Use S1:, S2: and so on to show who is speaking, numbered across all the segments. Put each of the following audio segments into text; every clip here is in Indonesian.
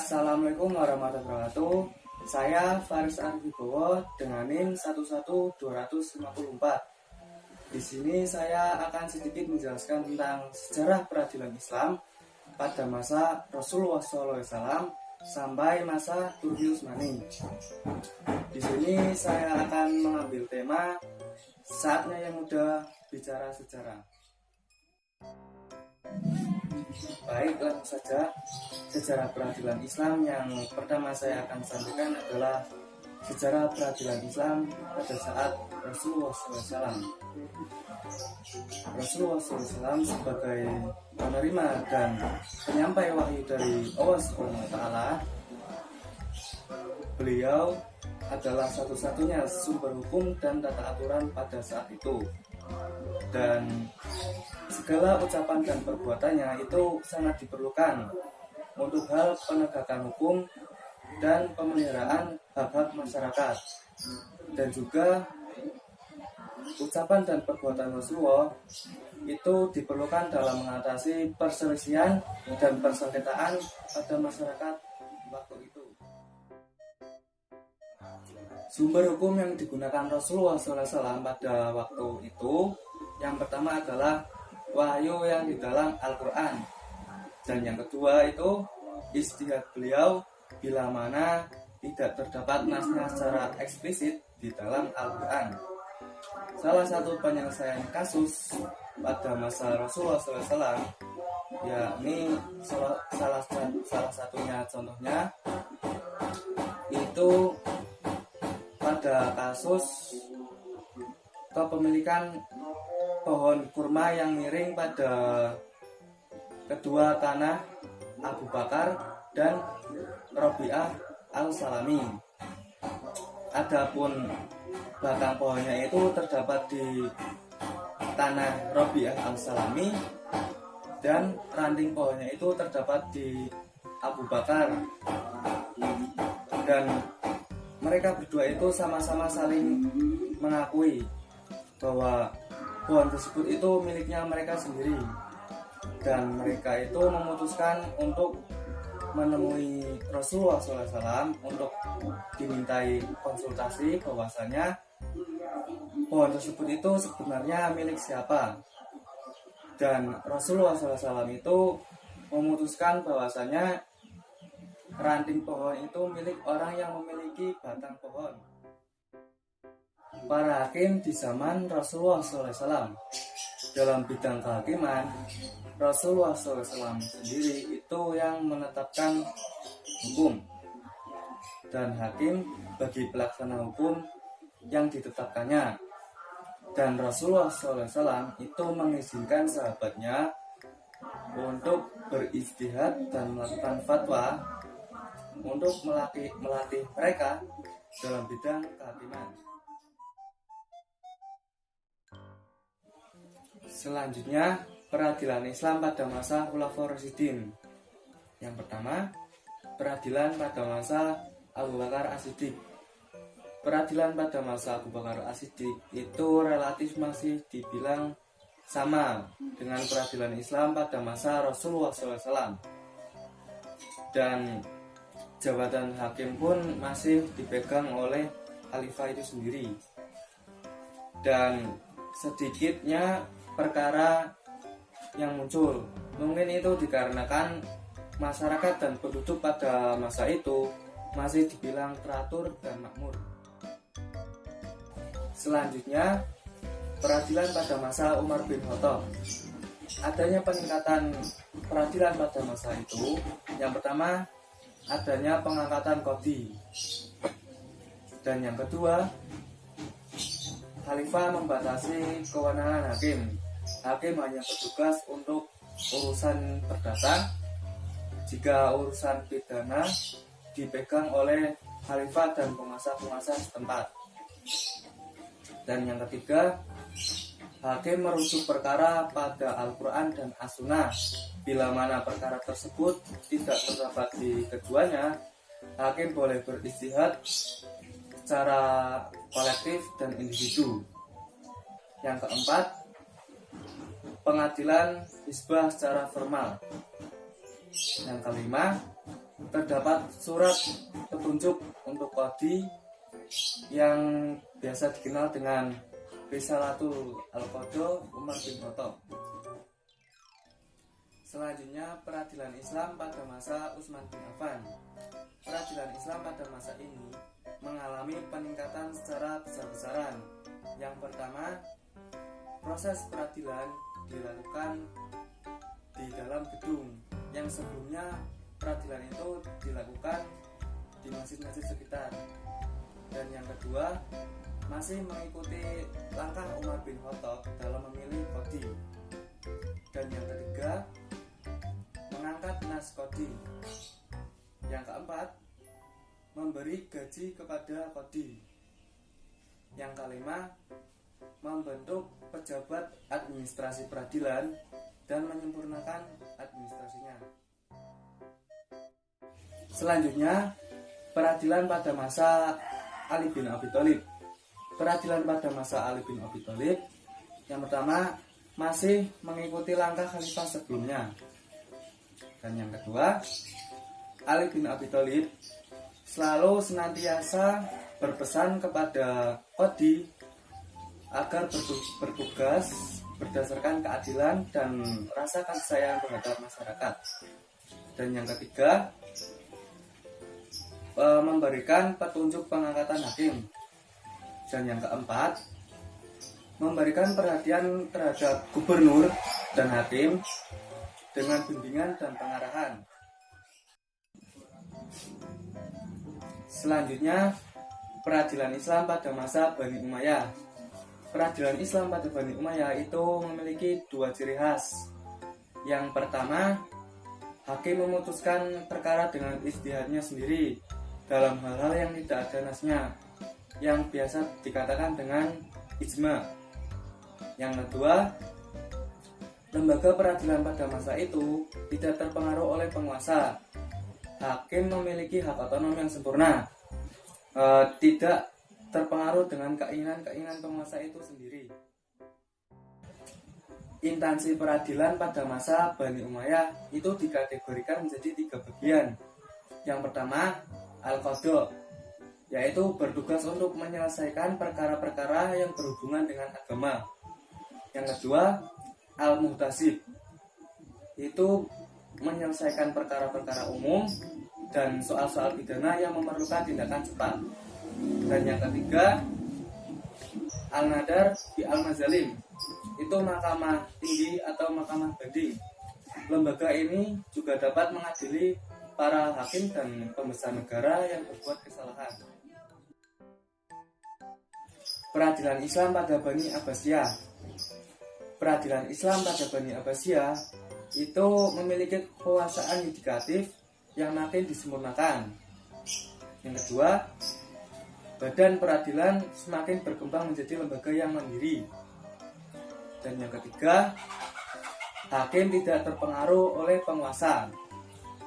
S1: Assalamualaikum warahmatullahi wabarakatuh. Saya Faris Arfibowo dengan NIM 11254. Di sini saya akan sedikit menjelaskan tentang sejarah peradilan Islam pada masa Rasulullah SAW sampai masa Turki Utsmani. Di sini saya akan mengambil tema saatnya yang muda bicara sejarah. Baik, langsung saja. Sejarah peradilan Islam yang pertama saya akan sampaikan adalah sejarah peradilan Islam pada saat Rasulullah SAW. Rasulullah SAW sebagai penerima dan penyampai wahyu dari Allah SWT, beliau adalah satu-satunya sumber hukum dan tata aturan pada saat itu. Dan segala ucapan dan perbuatannya itu sangat diperlukan untuk hal penegakan hukum dan pemeliharaan hak-hak masyarakat. Dan juga ucapan dan perbuatan Rasulullah itu diperlukan dalam mengatasi perselisihan dan persengketaan pada masyarakat waktu itu. Sumber hukum yang digunakan Rasulullah SAW pada waktu itu yang pertama adalah wahyu yang di dalam Al-Quran, dan yang kedua itu ijtihad beliau bila mana tidak terdapat nasnya secara eksplisit di dalam Al-Quran. Salah satu penyelesaian kasus pada masa Rasulullah SAW, yakni salah satunya contohnya itu pada kasus kepemilikan pohon kurma yang miring pada kedua tanah Abu Bakar dan Rabi'ah al-Salami. Adapun batang pohonnya itu terdapat di tanah Rabi'ah al-Salami dan ranting pohonnya itu terdapat di Abu Bakar, dan mereka berdua itu sama-sama saling mengakui bahwa pohon tersebut itu miliknya mereka sendiri, dan mereka itu memutuskan untuk menemui Rasulullah SAW untuk dimintai konsultasi bahwasanya pohon tersebut itu sebenarnya milik siapa. Dan Rasulullah SAW itu memutuskan bahwasanya ranting pohon itu milik orang yang memiliki batang pohon. Para hakim di zaman Rasulullah SAW dalam bidang kehakiman, Rasulullah SAW sendiri itu yang menetapkan hukum, dan hakim bagi pelaksana hukum yang ditetapkannya. Dan Rasulullah SAW itu mengizinkan sahabatnya untuk berijtihad dan melakukan fatwa untuk melatih mereka dalam bidang kehakiman. Selanjutnya, peradilan Islam pada masa Khulafaur Rasyidin. Yang pertama, peradilan pada masa Abu Bakar As-Siddiq. Peradilan pada masa Abu Bakar As-Siddiq itu relatif masih dibilang sama dengan peradilan Islam pada masa Rasulullah SAW. Dan jabatan hakim pun masih dipegang oleh khalifah itu sendiri. Dan sedikitnya perkara yang muncul, mungkin itu dikarenakan masyarakat dan penduduk pada masa itu masih dibilang teratur dan makmur. Selanjutnya, peradilan pada masa Umar bin Khattab. Adanya peningkatan peradilan pada masa itu, yang pertama adanya pengangkatan qadhi, dan yang kedua khalifah membatasi kewenangan hakim. Hakim hanya bertugas untuk urusan perdata, jika urusan pidana dipegang oleh khalifah dan penguasa-penguasa setempat. Dan yang ketiga, hakim merujuk perkara pada Al-Quran dan As-Sunnah. Bila mana perkara tersebut tidak terdapat di keduanya, hakim boleh berijtihad secara kolektif dan individu. Yang keempat, pengadilan hisbah secara formal. Yang kelima, terdapat surat petunjuk untuk Qadi yang biasa dikenal dengan Risalatul Al-Qadha Umar bin Khattab. Selanjutnya, peradilan Islam pada masa Utsman bin Affan. Peradilan Islam pada masa ini mengalami peningkatan secara besar-besaran. Yang pertama, proses peradilan dilakukan di dalam gedung yang sebelumnya peradilan itu dilakukan di masjid-masjid sekitar. Dan yang kedua, masih mengikuti langkah Umar bin Khattab dalam memilih qadhi. Dan yang ketiga, mengangkat nas qadhi. Yang keempat, memberi gaji kepada qadhi. Yang kelima, membentuk pejabat administrasi peradilan dan menyempurnakan administrasinya. Selanjutnya, peradilan pada masa Ali bin Abi Thalib. Peradilan pada masa Ali bin Abi Thalib yang pertama masih mengikuti langkah khalifah sebelumnya. Dan yang kedua, Ali bin Abi Thalib selalu senantiasa berpesan kepada qadhi agar bertugas berdasarkan keadilan dan rasa kasih sayang terhadap masyarakat. Dan yang ketiga, memberikan petunjuk pengangkatan hakim. Dan yang keempat, memberikan perhatian terhadap gubernur dan hakim dengan bimbingan dan pengarahan. Selanjutnya, peradilan Islam pada masa Bani Umayyah. Peradilan Islam pada Bani Umayyah itu memiliki dua ciri khas. Yang pertama, hakim memutuskan perkara dengan ijtihadnya sendiri dalam hal-hal yang tidak ada nasnya, yang biasa dikatakan dengan ijma. Yang kedua, lembaga peradilan pada masa itu tidak terpengaruh oleh penguasa. Hakim memiliki hak otonom yang sempurna, tidak terpengaruh dengan keinginan-keinginan penguasa itu sendiri. Instansi peradilan pada masa Bani Umayyah itu dikategorikan menjadi 3 bagian. Yang pertama, Al-Qadha, yaitu bertugas untuk menyelesaikan perkara-perkara yang berhubungan dengan agama. Yang kedua, Al-Muhtasib, itu menyelesaikan perkara-perkara umum dan soal-soal pidana yang memerlukan tindakan cepat. Dan yang ketiga, Al-Nadar bi Al-Mazalim, itu mahkamah tinggi atau mahkamah banding. Lembaga ini juga dapat mengadili para hakim dan pembesar negara yang berbuat kesalahan. Peradilan Islam pada Bani Abbasiyah. Peradilan Islam pada Bani Abbasiyah itu memiliki kekuasaan yudikatif yang makin disempurnakan. Yang kedua, badan peradilan semakin berkembang menjadi lembaga yang mandiri. Dan yang ketiga, hakim tidak terpengaruh oleh penguasa.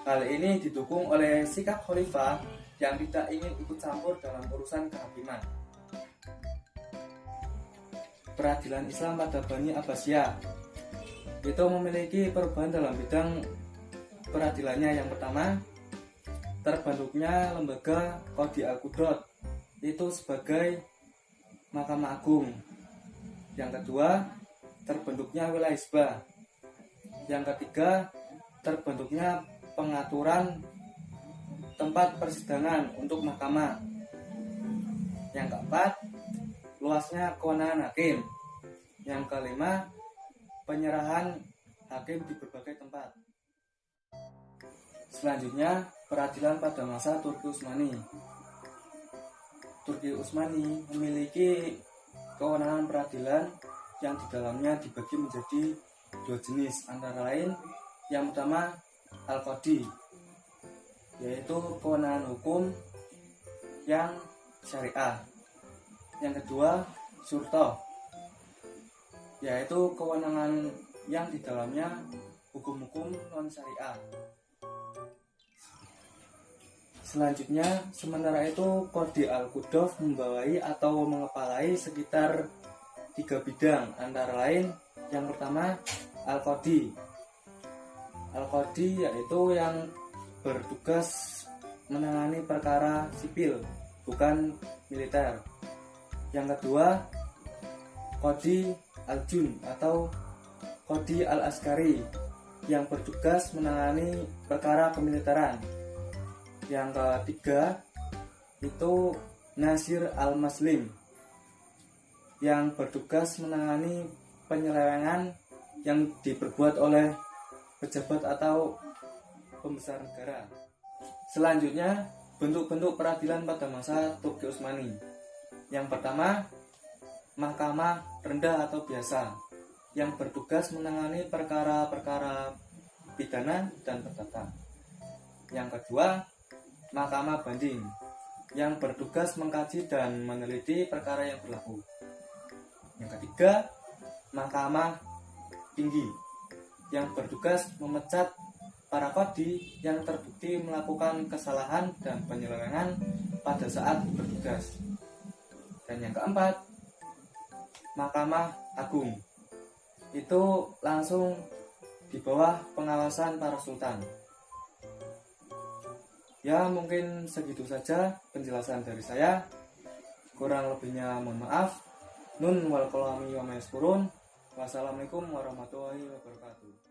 S1: Hal ini didukung oleh sikap khalifah yang tidak ingin ikut campur dalam urusan kehakiman. Peradilan Islam pada Bani Abbasiyah itu memiliki perubahan dalam bidang peradilannya. Yang pertama, terbentuknya lembaga Qadhi Al-Qudrat, itu sebagai Mahkamah Agung. Yang kedua, terbentuknya wilayah Hizbah. Yang ketiga, terbentuknya pengaturan tempat persidangan untuk mahkamah. Yang keempat, luasnya kewenangan hakim. Yang kelima, penyerahan hakim di berbagai tempat. Selanjutnya, peradilan pada masa Turki Utsmani. Turki Utsmani memiliki kewenangan peradilan yang di dalamnya dibagi menjadi 2 jenis, antara lain yang pertama Al-Qadhi, yaitu kewenangan hukum yang syariah. Yang kedua, Syurta, yaitu kewenangan yang di dalamnya hukum-hukum non-syariah. Selanjutnya, sementara itu Qadhi Al-Qudaf membawahi atau mengepalai sekitar 3 bidang, antara lain yang pertama Al-Qadhi. Al-Qadhi yaitu yang bertugas menangani perkara sipil, bukan militer. Yang kedua, Qadi Al-Jun atau Qadi Al-Askari yang bertugas menangani perkara kemiliteran. Yang ketiga itu Nasir Al-Maslim yang bertugas menangani penyelewengan yang diperbuat oleh pejabat atau pembesar negara. Selanjutnya, bentuk-bentuk peradilan pada masa Turki Utsmani. Yang pertama, Mahkamah Rendah atau Biasa yang bertugas menangani perkara-perkara pidana dan perdata. Yang kedua, Mahkamah Banding yang bertugas mengkaji dan meneliti perkara yang berlaku. Yang ketiga, Mahkamah Tinggi yang bertugas memecat para qadi yang terbukti melakukan kesalahan dan penyelewengan pada saat bertugas. Dan yang keempat, Mahkamah Agung itu langsung di bawah pengawasan para sultan. Ya, mungkin segitu saja penjelasan dari saya. Kurang lebihnya mohon maaf. Nun wal qalami wa ma yaskurun. Wassalamualaikum warahmatullahi wabarakatuh.